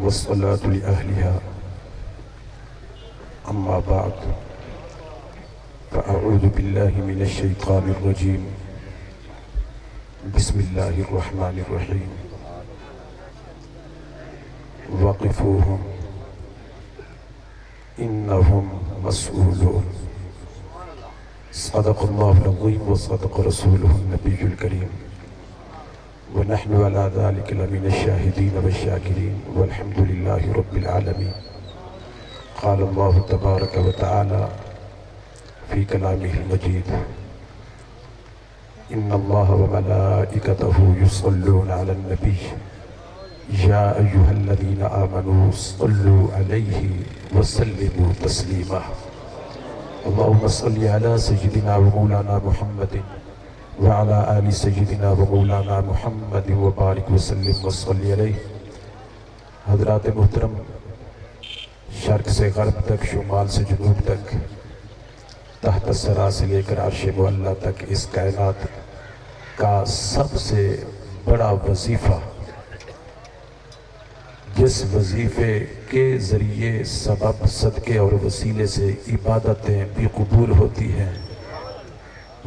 वस्सलातु लिअहलिहा अम्मा बाद फ़अऊज़ु बिल्लाहि मिनश शैतानिर रजीम बिस्मिल्लाहिर रहमानिर रहीम वक़िफ़ूहुम इन्नहुम मस्ऊलून सदक़ल्लाहुल अज़ीम व सदक़ रसूलुहुन नबियुल करीम व नहनु अला ज़ालिका लमिनश शाहिदीन व शाकिरीन वल्हम्दुलिल्लाहि रब्बिल आलमीन। क़ाल अल्लाहु तबारक व तआला फ़ी कलामिहिल मजीद इन्नल्लाह व मलाइकतहु युस्सल्लूना अलन नबी या अय्युहल्लज़ीना आमनू सल्लू अलैहि व सल्लिमू तस्लीमा। अल्लाहुम्मा सल्लि अला सय्यिदिना व मौलाना मुहम्मदिन व अला आलि सय्यिदिना व मौलाना मुहम्मदिन व बारिक व सल्लिम व सल्लि अलैहि। हज़रात मुहतरम, शर्क़ से ग़र्ब तक, शुमाल से जुनूब तक, तहत सरा से लेकर अर्श मुअल्ला तक इस कायनात का सबसे बड़ा वजीफ़ा, जिस वजीफ़े के ज़रिए सबब सदक़े और वसीले से इबादतें भी कबूल होती हैं,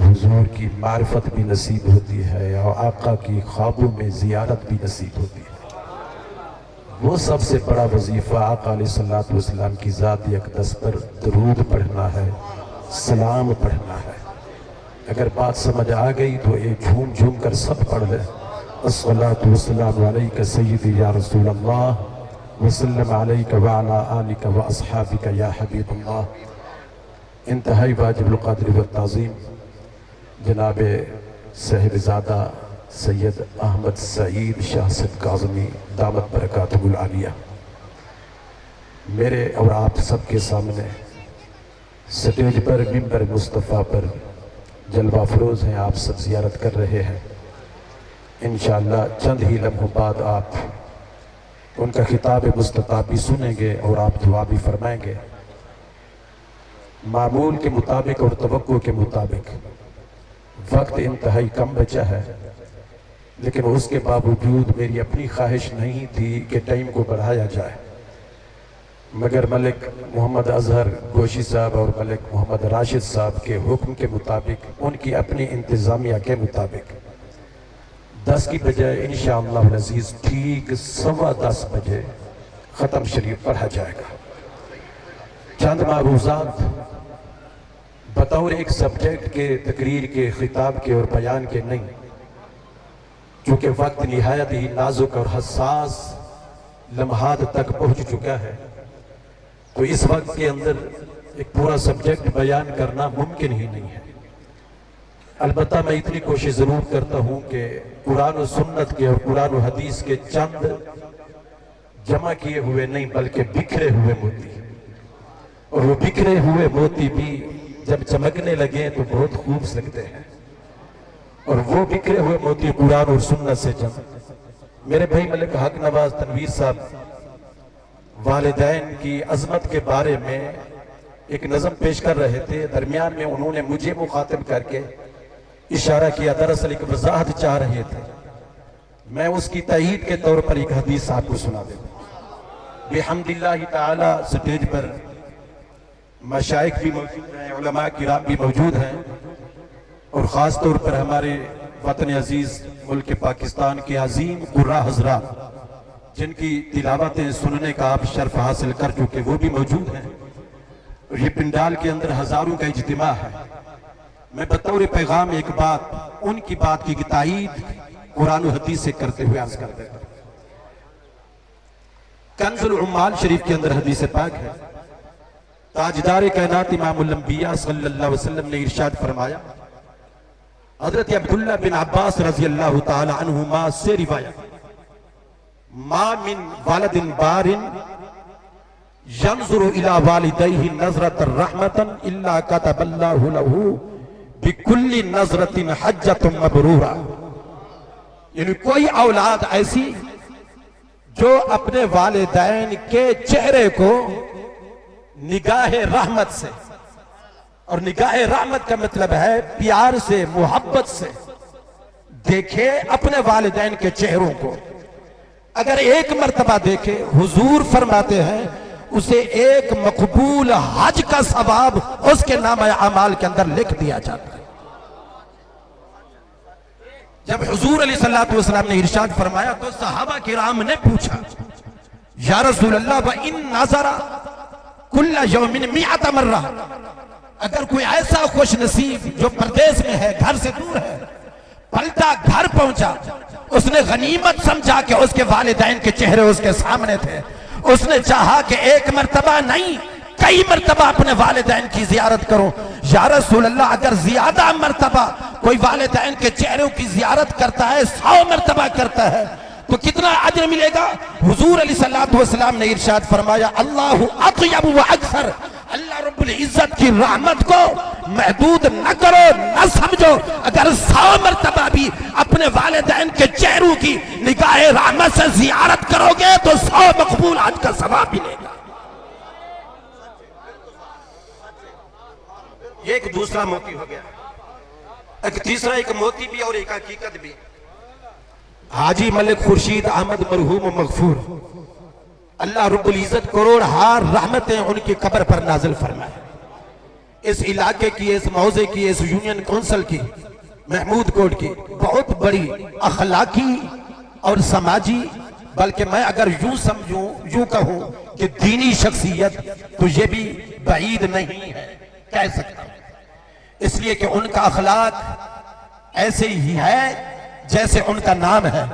हुज़ूर की मारिफत भी नसीब होती है और आका की ख्वाबों में ज़ियारत भी नसीब होती है, वो सबसे बड़ा वजीफ़ा आका अलैहिस्सलातु वस्सलाम की ज़ात अक़दस पर दरूद पढ़ना है, सलाम पढ़ना है। अगर बात समझ आ गई तो ये झूम झूम कर सब पढ़ लें। अस्सलातु वस्सलामु अलैका सय्यदी या रसूल अल्लाह वसल्लम अलैका व अला आलिका व अस्हाबिका या हबीबल्लाह। इंतहाई वाजिबुल क़द्र व ताज़ीम जनाब साहिबज़ादा सैयद अहमद सईद शाह काज़मी दामत बरकातुहुल आलिया, मेरे और आप सबके सामने स्टेज पर मिंबर मुस्तफ़ा पर जलवा फरोज़ हैं, आप सब ज़ियारत कर रहे हैं। इंशाअल्लाह चंद ही लम्हों बाद आप उनका खिताब मुस्तताब भी सुनेंगे और आप दुआ भी फरमाएंगे। मामूल के मुताबिक और तवक्को के मुताबिक वक्त इंतहाई कम बचा है, लेकिन उसके बावजूद मेरी अपनी ख्वाहिश नहीं थी कि टाइम को बढ़ाया जाए, मगर मलिक मोहम्मद अजहर गोशी साहब और मलिक मोहम्मद राशिद साहब के हुक्म के मुताबिक, उनकी अपनी इंतज़ामिया के मुताबिक 10 की बजाय इंशाअल्लाह अज़ीज़ ठीक 10:15 बजे ख़त्म शरीफ पढ़ा जाएगा। चंद मारूज़ात बतौर एक सब्जेक्ट के, तकरीर के, खिताब के और बयान के नहीं, चूँकि वक्त निहायत ही नाजुक और हसास लम्हात तक पहुँच चुका है, तो इस वक्त के अंदर एक पूरा सब्जेक्ट बयान करना मुमकिन ही नहीं है। अलबत्ता मैं इतनी कोशिश ज़रूर करता हूँ कि कुरान और सुन्नत के और कुरान और हदीस के चंद जमा किए हुए नहीं बल्कि बिखरे हुए मोती, और वो बिखरे हुए मोती भी जब चमकने लगे तो बहुत खूब लगते हैं, और वो बिखरे हुए मोती कुरान और सुन्नत से जम। मेरे भाई मलिक हक नवाज तनवीर साहब वालिदैन की अजमत के बारे में एक नज़म पेश कर रहे थे, दरमियान में उन्होंने मुझे मुखातिब करके इशारा किया, दरअसल एक वजाहत चाह रहे थे, मैं उसकी तईद के तौर पर एक हदीस आपको सुना देता। बिहम्दिल्लाहि ताला स्टेज पर मशाइख भी मौजूद हैं, उलमा किराम भी मौजूद हैं, और ख़ास तौर पर हमारे वतन अजीज़ मुल्क पाकिस्तान के अजीम कुर्रा हज़रात जिनकी तिलावतें सुनने का आप शर्फ हासिल कर चुके, वो भी मौजूद हैं। ये पिंडाल के अंदर हज़ारों का इज्तिमा है। मैं बतौर पैगाम एक बात, उनकी बात की ताईद कुरान और हदीस से करते हुए अर्ज कर देता हूं। कंज़ुल उम्माल शरीफ के अंदर हदीस पाक है, ताजदार कायनात इमामुल अंबिया सल्लल्लाहु अलैहि वसल्लम ने इरशाद फरमाया, हज़रत अब्दुल्लाह बिन अब्बास रज़ियल्लाहु ताला अन्हुमा से रिवायत, मा मिन वालदिन बारिन यंज़ुरु इला वालिदैहि नज़रतन रहमतन इल्ला कतबल्लाहु लहू बिकुल्ली नज़रतिन हज्जतुन मबरूरा। यानी कोई औलाद ऐसी जो अपने वालिदैन के चेहरे को निगाह रहमत से, और निगाह रहमत का मतलब है प्यार से, मोहब्बत से देखे अपने वालिदैन के चेहरों को, अगर एक मर्तबा देखे, हुजूर फरमाते हैं उसे एक मकबूल हज का सवाब उसके नाम अमाल के अंदर लिख दिया जाता है। जब हुजूर अलैहिस्सलातु वस्सलाम ने इरशाद फरमाया तो सहाबा किराम ने पूछा, या रसूल अल्लाह व इन नज़रा कुल्ला यौमिन मिअत मर्रा, अगर कोई ऐसा खुश नसीब जो प्रदेश में है, घर से दूर है, पलटा घर पहुंचा, उसने गनीमत समझा कि उसके वालिदैन के चेहरे उसके सामने थे, उसने चाहा कि एक मर्तबा नहीं कई मर्तबा अपने वालिदैन की जियारत करो। या रसूल अल्लाह, अगर ज्यादा मर्तबा कोई वालिदैन के चेहरों की जियारत करता है, 100 मर्तबा करता है, तो कितना अजर मिलेगा? हुजूर अलैहिस्सलातु वस्सलाम ने इरशाद फरमाया, अल्लाहु अतयब व अक्सर, अल्लाह रब्बुल इज्जत की रहमत को महदूद न करो, न समझो। अगर 100 मर्तबा भी अपने वालिदैन के चेहरों की निगाहे रहमत से जियारत करोगे तो 100 मकबूल हज का सवाब मिलेगा। ये एक दूसरा मोती हो गया। एक तीसरा, एक मोती भी और एक हकीकत भी। हाजी मलिक खुर्शीद अहमद मरहूम मगफूर, अल्लाह रब्बुल इज्जत करोड़ हार रहमतें उनकी कब्र पर नाजिल फरमाए। इस इलाके की, इस मौजे की, इस यूनियन काउंसिल की, महमूद कोट की बहुत बड़ी अखलाकी और समाजी, बल्कि मैं अगर यूं समझूं, यूं कहूं कि दीनी शख्सियत, तो ये भी बईद नहीं है, कह सकता हूं। इसलिए कि उनका अखलाक ऐसे ही है जैसे उनका नाम है।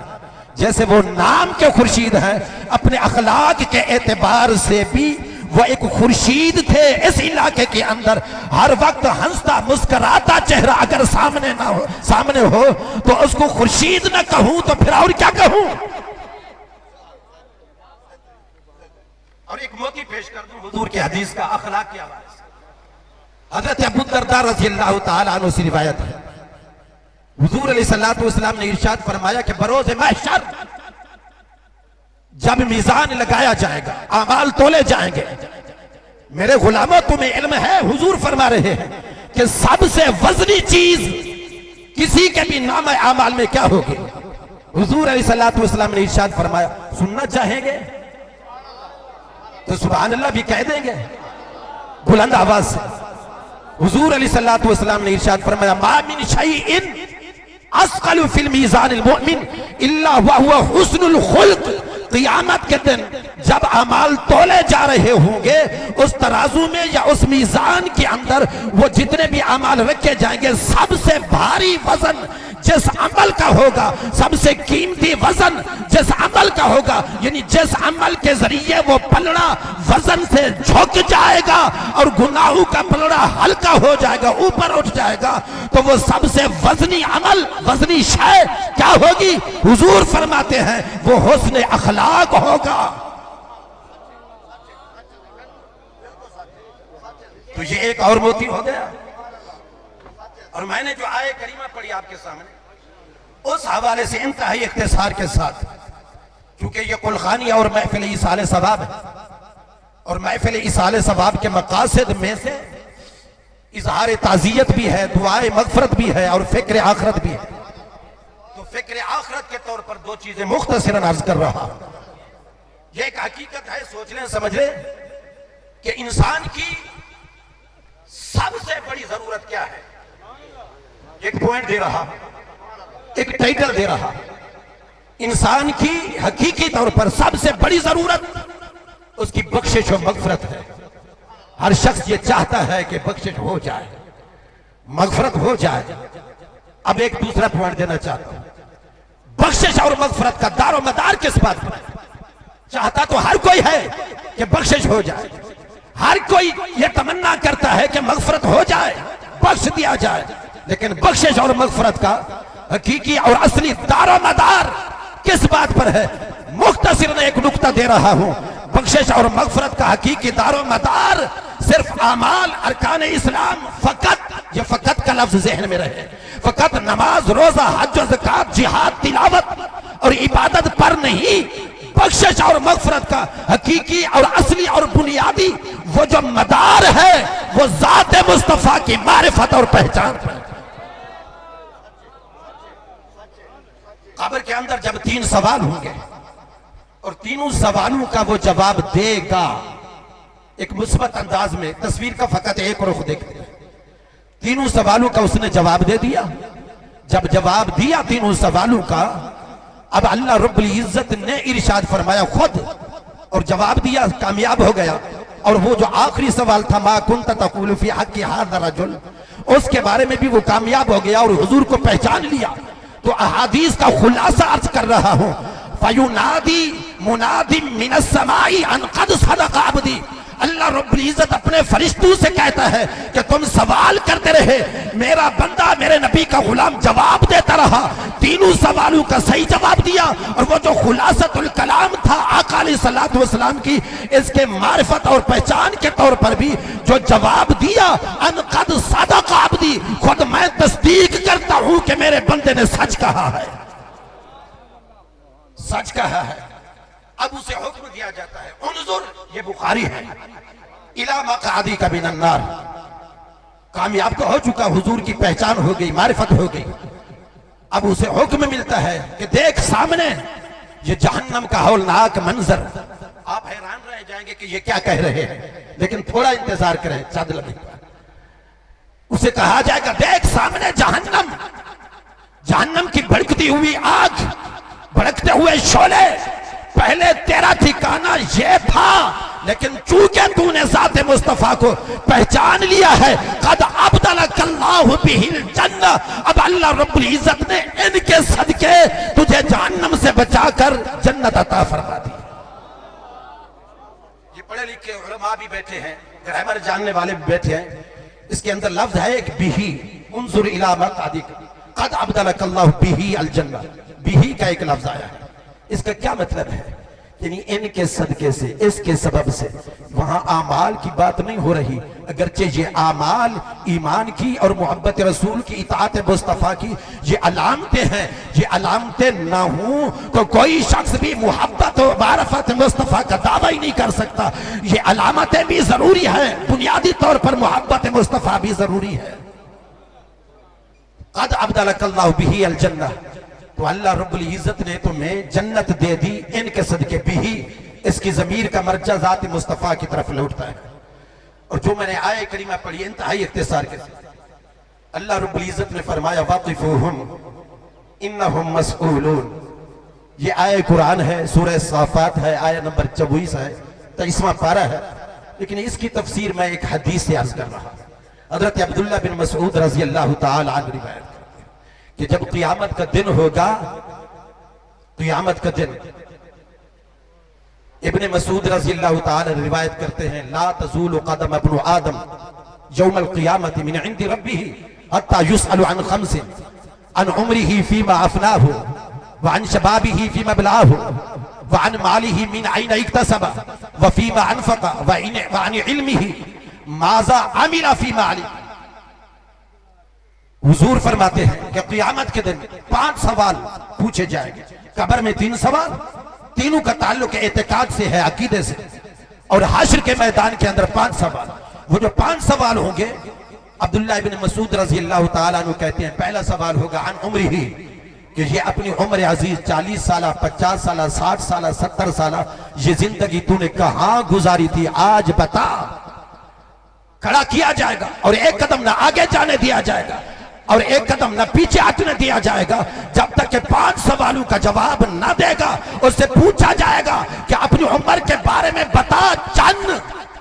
जैसे वो नाम के खुर्शीद हैं, अपने अखलाक के एतबार से भी वो एक खुर्शीद थे। इस इलाके के अंदर हर वक्त हंसता मुस्कुराता चेहरा अगर सामने ना हो, सामने हो, तो उसको खुर्शीद ना कहूं तो फिर और क्या कहूं। और एक मोती पेश कर दूं हुजूर की हदीस का, अखलाक के हवाले से। हजरत अबू दरदा रज़ियल्लाहु ताला अन्हु से रिवायत है, हुजूर अलैहिस्सलातु वस्सलाम ने इरशाद फरमाया कि बरोज़ महशर जब मीज़ान लगाया जाएगा, आमाल तोले जाएंगे, मेरे गुलामों तुम्हें इल्म है, हुजूर फरमा रहे हैं कि सबसे वजनी चीज किसी के भी नाम आमाल में क्या होगी? हुजूर अलैहिस्सलातु वस्सलाम ने इरशाद फरमाया, सुनना चाहेंगे तो सुभान अल्लाह भी कह देंगे बुलंद आवाज से। हुजूर अलैहिस्सलातु वस्सलाम ने इरशाद फरमाया, मा मिन शैइन अस्क़लु फिल मीज़ानिल मुमिन इल्ला वहुवा हुस्नुल खुल्क़। क़ियामत के दिन जब अमाल तोले जा रहे होंगे, उस तराजू में या उस मीज़ान के अंदर वो जितने भी अमाल रखे जाएंगे, सबसे भारी वजन जिस अमल का होगा, सबसे कीमती वजन जिस अमल का होगा, यानी जिस अमल के जरिए वो पलड़ा वजन से झुक जाएगा और गुनाहों का पलड़ा हल्का हो जाएगा, ऊपर उठ जाएगा, तो वो सबसे वजनी अमल, वजनी शय क्या होगी? हुजूर फरमाते हैं वो हुस्न अखलाक होगा। तो ये एक और मोती हो गया। और मैंने जो आये करीमा पढ़ी आपके सामने, उस हवाले से इंतहाई इख्तिसार के साथ, क्योंकि ये कुलखानी और महफिल इसाले सवाब है, और महफिल इसाले सवाब के मकासद में से इजहार ताज़ियत भी है, दुआए मगफरत भी है, और फिक्र आखरत भी है। तो फिक्र आखरत के तौर पर दो चीजें मुख्तसरन अर्ज कर रहा। यह एक हकीकत है, सोच लें, समझ लें कि इंसान की सबसे बड़ी जरूरत क्या है। एक पॉइंट दे रहा, एक टाइटल दे रहा, इंसान की हकीकी तौर पर सबसे बड़ी जरूरत उसकी बख्शिश और मगफरत है। हर शख्स ये चाहता है कि बख्शिश हो जाए, मगफरत हो जाए। अब एक दूसरा पॉइंट देना चाहता हूं, बख्शिश और मगफरत का दारो मदार किस बात पर? चाहता तो हर कोई है कि बख्शिश हो जाए, हर कोई ये तमन्ना करता है कि मगफरत हो जाए, बख्श दिया जाए, लेकिन बख्शिश और मगफरत का हकीकी और असली दारो मदार किस बात पर है? मुख्तसर एक नुक्ता दे रहा हूं, बख्शिश और मगफरत का हकीकी दारो मदार सिर्फ अमाल अरकान इस्लाम, फकत, ये फकत का लफ्ज ज़हन में रहे, फकत नमाज, रोजा, हज, ज़कात, जिहाद, तिलावत और इबादत पर नहीं। बख्शिश और मगफरत का हकीकी और असली और बुनियादी वो जो मदार है, वो ज़ात मुस्तफा की मारिफत और पहचान पर। कब्र के अंदर जब 3 सवाल होंगे, और तीनों सवालों का वो जवाब देगा एक मुस्बत अंदाज में। तस्वीर का फकत एक रुख देखते हैं। तीनों सवालों का उसने जवाब दे दिया। जब जवाब दिया तीनों सवालों का, अब अल्लाह रब्बुल इज्जत ने इरशाद फरमाया खुद, और जवाब दिया, कामयाब हो गया। और वो जो आखिरी सवाल था मा कुंत तक़ूलु फी हक़्क़ि हाज़ा रजुल, उसके बारे में भी वो कामयाब हो गया और हुजूर को पहचान लिया। तो अहादीस का खुलासा अर्ज कर रहा हूं। फयुनादी मुनादी मिनस समाई अन क़द सदक़ अब्दी। अल्लाह रब्बुल इज्जत अपने फरिश्तों से कहता है कि तुम सवाल करते रहे, मेरा बंदा मेरे नबी का गुलाम जवाब देता रहा। तीनों सवालों का सही जवाब दिया। और वो जो खुलासतुल कलाम था आका अलैहिस्सलातु वस्सलाम की, इसके मारिफत और पहचान के तौर पर भी जो जवाब दिया, अन क़द सदक़ अब्दी, खुद मैं तस्दीक करता हूं कि मेरे बंदे ने सच कहा है, सच कहा है। अब उसे हुक्म दिया जाता है, उन्जुर, ये बुखारी है, इला मक़अदी का मिनन नार। कामयाब तो हो चुका, हुजूर की पहचान हो गई, मारिफत हो गई। अब उसे हुक्म मिलता है कि देख सामने ये जहन्नम का हौलनाक मंजर। आप हैरान रह जाएंगे कि ये क्या कह रहे हैं, लेकिन थोड़ा इंतजार करें, चाँद लगे। उसे कहा जाएगा देख सामने जहन्नम, जहन्नम की भड़कती हुई आग, भड़कते हुए शोले। पहले तेरा ठिकाना ये था, लेकिन चूंकि तूने ज़ाते मुस्तफा को पहचान लिया है, कद अब्दलकल्लाहु बिहिल जन्नह, अब अल्लाह रब्बुल इज्जत ने इनके सदके तुझे जहन्नम से बचाकर जन्नत अता फरमा दी। ये पढ़े लिखे उलमा भी बैठे हैं, ग्रामर जानने वाले भी बैठे हैं। इसके अंदर लफ्ज है एक बिही, उन्जुर इला मक़अदी कद अब्दलकल्लाहु बिही अल जन्नह। बिही का एक लफ्ज आया है, इसका क्या मतलब है? यानी इनके सदके से, इसके सबब से। वहां आमाल की बात नहीं हो रही, अगरचे ये आमाल ईमान की और मोहब्बत रसूल की, इताअत मुस्तफा की ये अलामतें हैं। ये अलामतें ना हो तो कोई शख्स भी मोहब्बत और मारिफत मुस्तफा का दावा ही नहीं कर सकता। ये अलामतें भी जरूरी है, बुनियादी तौर पर मोहब्बत मुस्तफा भी जरूरी है। कद अब्दलकल्लाहु बिही अल जन्नह, तो अल्लाह रब्बुल इज्जत ने तुम्हें जन्नत दे दी इनके सदके भी। इसकी ज़मीर का मर्जा ज़ात मुस्तफ़ा की तरफ लौटता है। और जो मैंने आय करीमा पढ़ी इंतहाई इख्तिसार के साथ, अल्लाह रब्बुल इज्जत ने फरमाया वाक़िफ़ूहुम इन्नहुम मसऊलून। ये आय कुरान है, सूरह साफ़ात है, आय नंबर 24 है, 23वां पारा है। लेकिन इसकी तफसीर मैं एक हदीस से अर्ज कर रहा। हज़रत अब्दुल्लाह बिन मसऊद रज़ी अल्लाह तआला अन्हु रिवायत कि जब क़ियामत का दिन होगा, क़ियामत का दिन, इब्ने मसूद रज़ी अल्लाह तआला रिवायत करते हैं, ला तज़ूलु क़दम इब्नु आदम यौमल क़ियामति मिन इंदि रब्बिही हत्ता युसअलु अन खम्सिन, अन उम्रिही फ़ीमा अफ़नाहु व अन शबाबिही फ़ीमा बलाहु व अन मालिही मिन अय्न इक्तसबा व फ़ीमा अनफ़क़ा व अन इल्मिही माज़ा अमिला फ़ी मालिही। हुजूर फरमाते हैं कि क़ियामत के दिन 5 सवाल पूछे जाएंगे। कब्र में 3 सवाल, तीनों का ताल्लुक एतकाद से है, अकीदे से। और हश्र के मैदान के अंदर 5 सवाल। वो जो 5 सवाल होंगे, अब्दुल्लाह इब्न मसूद रज़ी अल्लाह तआला अन्हु कहते हैं, पहला सवाल होगा अन उम्रिही, कि ये अपनी उम्र अजीज 40 साल, 50 साल, 60 साल, 70 साल, ये जिंदगी तूने कहां गुजारी थी, आज बता। खड़ा किया जाएगा और एक कदम ना आगे जाने दिया जाएगा और एक कदम न पीछे हटने दिया जाएगा, जब तक कि 5 सवालों का जवाब न देगा। उससे पूछा जाएगा कि अपनी उम्र के बारे में बता, चन्न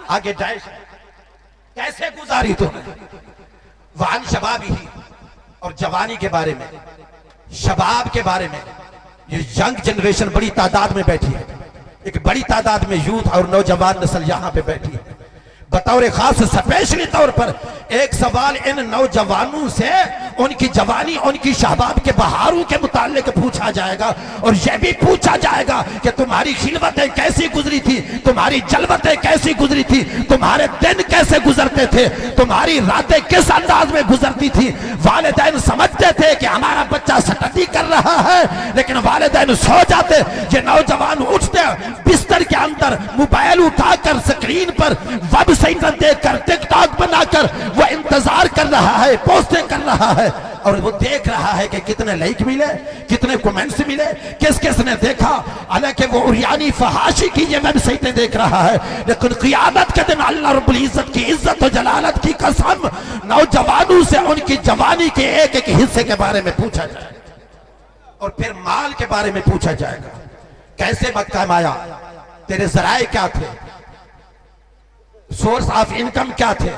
आगे जाए कैसे गुजारी तूने। वान शबाबी ही, और जवानी के बारे में, शबाब के बारे में। ये यंग जनरेशन बड़ी तादाद में बैठी है, एक बड़ी तादाद में यूथ और नौजवान नस्ल यहां पे बैठी है। बतौर खास स्पेशली तौर पर एक सवाल इन नौजवानों से उनकी जवानी, उनकी शहबाब के बहारों के मुताल्लिक पूछा जाएगा। और यह भी पूछा जाएगा कि तुम्हारी खिलवतें कैसी गुजरी थी, तुम्हारी जलवतें कैसी गुजरी थी, तुम्हारे दिन कैसे गुजरते थे, तुम्हारी रातें किस अंदाज में गुजरती थी। वालिदैन समझते थे कि हमारा बच्चा स्टडी कर रहा है, लेकिन वालिदैन सो जाते। ये नौजवान उठते बिस्तर के अंदर अंदर मोबाइल उठाकर स्क्रीन पर वेबसाइट देखकर टिकटॉक बनाकर वो इंतजार कर रहा है, पोस्टें कर रहा है और वो देख रहा है कि कितने लाइक मिले, कितने कमेंट्स मिले, किस किस ने देखा। हालांकि वो उरियानी फहाशी की ये वेबसाइटें देख रहा है, लेकिन क़ियामत के दिन अल्लाह रब्बुल इज्जत की इज्जत और जलालत की कसम, नौजवानों से उनकी जवानी के एक एक हिस्से के बारे में पूछा जाएगा और फिर माल के बारे में पूछा जाएगा। कैसे मक्का में आया, तेरे जराए क्या थे, सोर्स ऑफ इनकम क्या थे,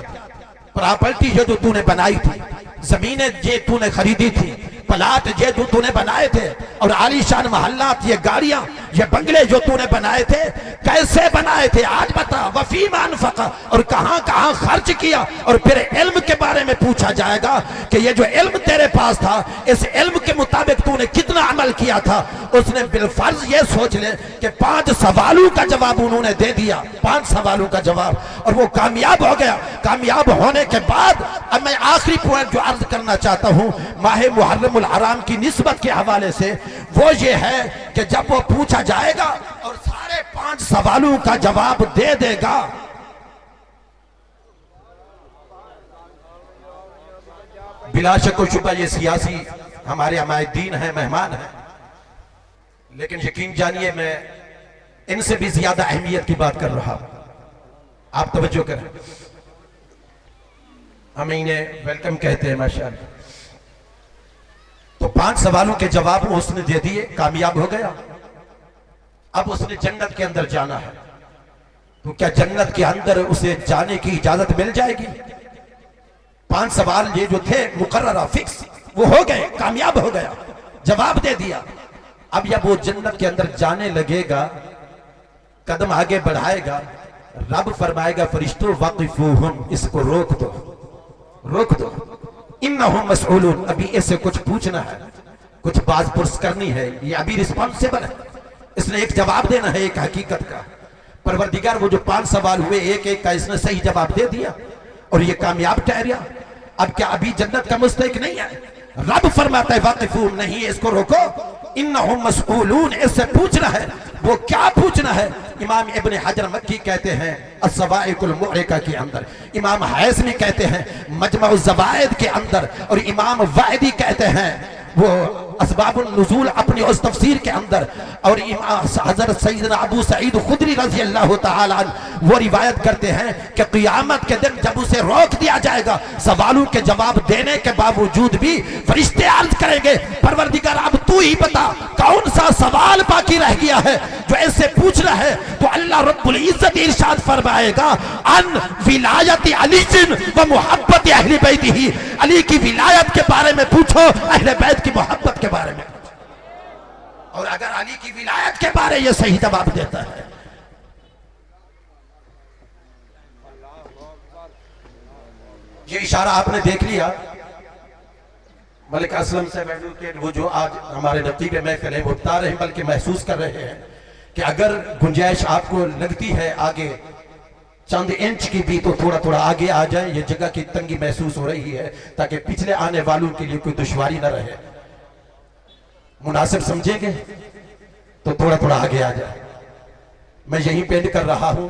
प्रॉपर्टी जो तूने बनाई थी, जमीनें ये तूने खरीदी थी, प्लाट ये जो तूने बनाए थे, और आलीशान महल्लात, ये गाड़ियां, ये बंगले जो तूने बनाए थे, कैसे बनाए थे आज बता। वफीमा अनफक़ा, और कहां कहां खर्च किया। और फिर इल्म के बारे में पूछा जाएगा कि ये जो इल्म तेरे पास था, इस इल्म के मुताबिक तूने कितना अमल किया था। उसने बिलफर्ज ये सोच ले कि 5 सवालों का जवाब उन्होंने दे दिया, 5 सवालों का जवाब, और वो कामयाब हो गया। कामयाब होने के बाद अब मैं आखिरी पॉइंट जो अर्ज करना चाहता हूं माह मुहर्रमुल हराम की निस्बत के हवाले से, वो ये है कि जब वो पूछा जाएगा और सारे 5 सवालों का जवाब दे देगा, बिला शक व शुबा ये सियासी हमारे हमायदीन है, मेहमान है, लेकिन यकीन जानिए मैं इनसे भी ज्यादा अहमियत की बात कर रहा हूं। आप तवज्जो करें, हम इन्हें वेलकम कहते हैं माशाअल्लाह। तो 5 सवालों के जवाब उसने दे दिए, कामयाब हो गया। अब उसने जन्नत के अंदर जाना है, तो क्या जन्नत के अंदर उसे जाने की इजाजत मिल जाएगी? 5 सवाल ये जो थे मुकर्ररा फिक्स, वो हो गए, कामयाब हो गया, जवाब दे दिया। अब जब वो जन्नत के अंदर जाने लगेगा, कदम आगे बढ़ाएगा, रब फरमाएगा फरिश्तों वक़िफूहुम, इसको रोक दो, रोक दो, इन्नहुम मसऊलून, अभी इससे कुछ पूछना है, कुछ बात पुरस करनी है, ये अभी रिस्पॉन्सिबल है, इसने एक जवाब देना है एक हकीकत का। परवरदिगार वो जो 5 सवाल हुए एक एक का इसने सही जवाब दे दिया और ये कामयाब ठहरा। अब क्या अभी जन्नत का मुस्तहिक नहीं है? रब फरमाता है वाकिफून, नहीं इसको रोको, इन्नहुम मसऊलून, इससे पूछना है। वो क्या पूछना है? इमाम इब्न हजर मक्की कहते हैं अस्सवाइकुल मुहरिका के अंदर, इमाम हैसमी कहते हैं मजमा ज़वाइद के अंदर, और इमाम वाइदी कहते हैं वो असबाबुन नुज़ूल अपनी उस तफसीर के अंदर, और हज़रत सैयदना अबू सईद खुदरी रज़ी अल्लाह तआला अन्हु वो रिवायत करते हैं कि क़ियामत के दिन जब उसे रोक दिया जाएगा, सवालों के जवाब देने के बावजूद भी फरिश्ते अर्ज करेंगे परवरदिगार अब तू ही बता कौन सा सवाल बाकी रह गया है जो ऐसे पूछना है। तो अल्लाह रब्बुल इज्जत इरशाद फरमाएगा अन विलायत अली व मुहब्बत अहले बैतिही, अली की विलायत के बारे में पूछो, अहले बैत की मोहब्बत के बारे में। और अगर अली की विलायत के बारे ये सही जवाब देता है, ये इशारा आपने देख लिया। मलिक असलम से के वो जो आज हमारे नतीब महफिल है वो बता रहे हैं, बल्कि महसूस कर रहे हैं कि अगर गुंजाइश आपको लगती है आगे चंद इंच की भी, तो थोड़ा थोड़ा आगे आ जाए। ये जगह की तंगी महसूस हो रही है ताकि पिछले आने वालों के लिए कोई दुश्वारी न रहे। मुनासिब समझेंगे तो थोड़ा थोड़ा आगे आ जाए। मैं यही पेंट कर रहा हूं।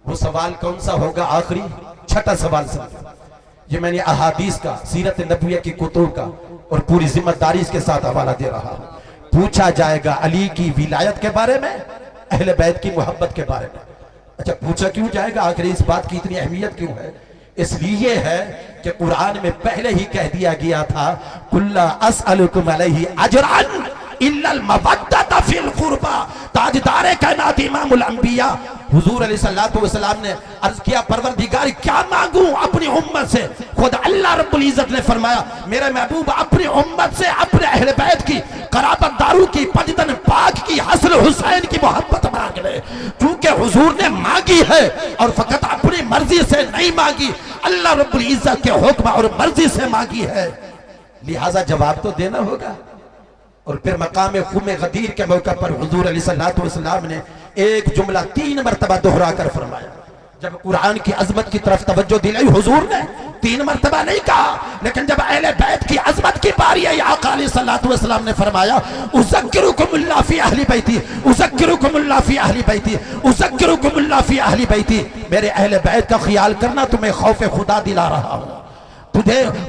वो सवाल कौन सा होगा? आखिरी 6ठा सवाल समझो। ये मैंने अहादीस का, सीरत नबविया की कुतुब का और पूरी जिम्मेदारी के साथ हवाला दे रहा हूं। पूछा जाएगा अली की विलायत के बारे में, अहले बैत की मोहब्बत के बारे में। अच्छा, पूछा क्यों जाएगा? आखिर इस बात की इतनी अहमियत क्यों है? इसलिए है कि कुरान में पहले ही कह दिया गया था कुल्ला अस्अलुकुम अलैहि अजरन इल्लल मवद्दत फिल कुर्बा। ताजदार कायनात इमामुल अंबिया हुजूर अलैहिस्सलातु वस्सलाम ने अर्ज किया परवरदिगार क्या मांगू अपनी उम्मत से? खुद अल्लाह रब्बुल इज्जत ने फरमाया मेरे महबूब अपनी उम्मत से, अपने अहले बैत की, कराबतदारों की, पजदन पाक की, हसन हुसैन की मोहब्बत मांग ले। क्योंकि हुजूर ने मांगी है और फकत अपनी मर्जी से नहीं मांगी, अल्लाह रब्बुल इज्जत के हुक्म और मर्जी से मांगी है, लिहाजा जवाब तो देना होगा। और फिर मकाम खुम गदीर के मौका पर हुजूर अलैहिस्सलातु वस्सलाम ने एक जुमला 3 मरतबा दोहरा कर फरमाया। जब कुरान की अजमत की तरफ तवज्जो दिलाई हुजूर ने 3 मरतबा नहीं कहा, लेकिन जब अहले बैत की अजमत की बारी आई, आका अलैहिस्सलातु वस्सलाम ने फरमाया उज़क्किरुकुमुल्लाह फी अहली बैती, उज़क्किरुकुमुल्लाह फी अहली बैती, उज़क्किरुकुमुल्लाह फी अहली बैती। मेरे अहले बैत का ख्याल करना, तुम्हें खौफ खुदा दिला रहा हूँ,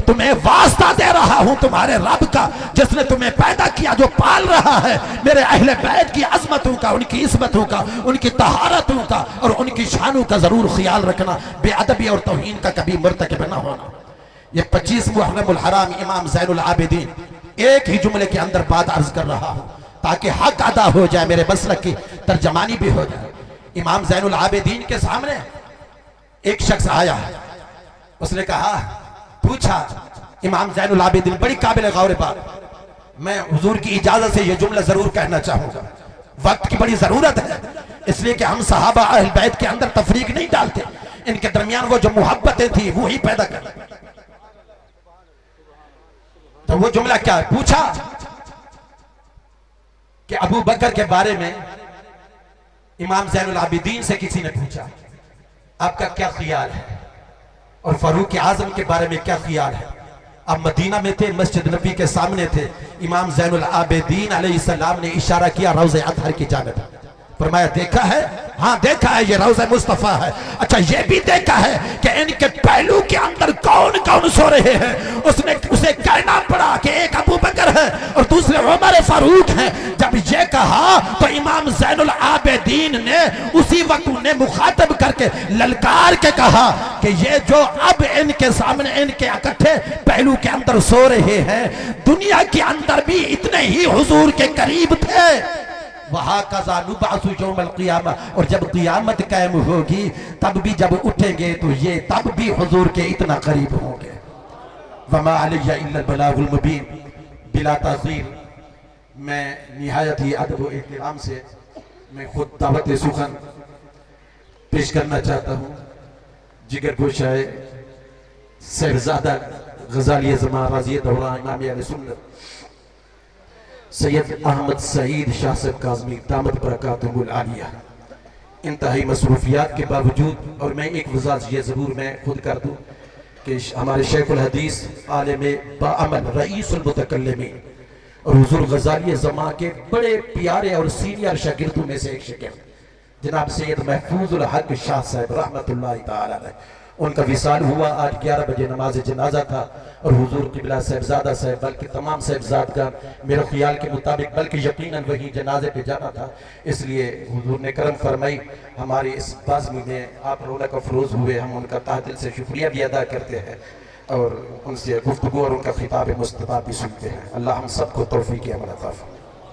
तुम्हें वास्ता दे रहा हूं तुम्हारे रब का, जिसने तुम्हें पैदा किया, जो पाल रहा है। मेरे अहले बैत की अजमतों का, उनकी इस्मतों का, उनकी तहारतों का और उनकी शानों का जरूर ख्याल रखना, बेअदबी और तौहीन का कभी मुर्तकिब न होना। ये 25 मुहर्रमुल हराम इमाम ज़ैनुल आबिदीन एक ही जुमले के अंदर बात अर्ज कर रहा हूं ताकि हक अदा हो जाए, मेरे मसलक की तर्जमानी भी हो जाए। इमाम ज़ैनुल आबिदीन के सामने एक शख्स आया, उसने कहा, पूछा, इमाम ज़ैनुल आबिदीन बड़ी काबिल गौर बात, मैं हुजूर की इजाजत से यह जुमला जरूर कहना चाहूंगा, वक्त की बड़ी जरूरत है, इसलिए कि हम सहाबा अहल बैत के अंदर तफरीक नहीं डालते, इनके दरमियान वो जो मोहब्बतें थी वो ही पैदा कर। तो वो जुमला क्या है? पूछा कि अबू बकर के बारे में इमाम ज़ैनुल आबिदीन से किसी ने पूछा, आपका क्या ख्याल है, और फारूक आजम के बारे में क्या ख्याल है। अब मदीना में थे, मस्जिद नबी के सामने थे, इमाम ज़ैनुल आबिदीन अलैहिस्सलाम ने इशारा किया रौज़े अतहर की जानिब, फरमाया देखा है? हाँ देखा है, ये रौज़े मुस्तफ़ा है। अच्छा ये भी देखा है कि इनके पहलू के अंदर कौन कौन सो रहे हैं? उसे कहना पड़ा कि एक अबू बकर है और दूसरे उमर फारूक हैं। जब ये कहा तो इमाम ज़ैनुल आबिदीन ने उसी वक्त उन्हें मुखातब करके ललकार के कहा कि ये जो अब इनके सामने इनके इकट्ठे पहलू के अंदर सो रहे हैं, दुनिया के अंदर भी इतने ही हुजूर के करीब थे। वहाँ कज़ा नुबअसु यौमल क़ियामा, और जब क़ियामत कायम होगी तब भी जब उठेंगे तो ये तब भी हुजूर के इतना करीब होंगे। वमा अलैया इल्लल बलागुल मुबीन। बिला ताख़ीर मैं निहायत ही अदब व एहतराम से मैं खुद दावत सुखन पेश करना चाहता हूँ। जिगर गोशाए साहिबजादा गज़ाली ज़मान राज़ी दौरान इमाम अहले सुन्नत सैयद अहमद सईद शाह साहब काज़मी दामत बरकातुहुल आलिया इंतहाई मसरूफियात के बावजूद, और मैं एक वज़ाहत ये ज़रूर मैं खुद कर दूँ कि हमारे शेखुल हदीस आलिम बाअमल रईसुल मुतकल्लिमीन और हुज़ूर गज़ाली ज़मान के बड़े प्यारे और सीनियर शागिर्दों में से एक शागिर्द जनाब सैयद महफूजुल हक शाह साहब रहमतुल्लाहि तआला अलैह, उनका विसाल हुआ। आज 11 बजे नमाज जनाजा था और हुजूर क़िबला साहिबजादा साहब बल्कि तमाम साहिबजादगान मेरे ख्याल के मुताबिक बल्कि यकीनन वही जनाजे पे जाना था, इसलिए हुजूर ने करम फरमाई हमारी इस बाज़मी में आप रौनक अफरोज़ हुए। हम उनका तहे दिल से शुक्रिया भी अदा करते हैं और उनसे गुफ्तगू और उनका खिताब मुस्तफ़ा भी सुनते हैं। अल्लाह हम सबको तौफ़ीक़ अमल अता फरमाए।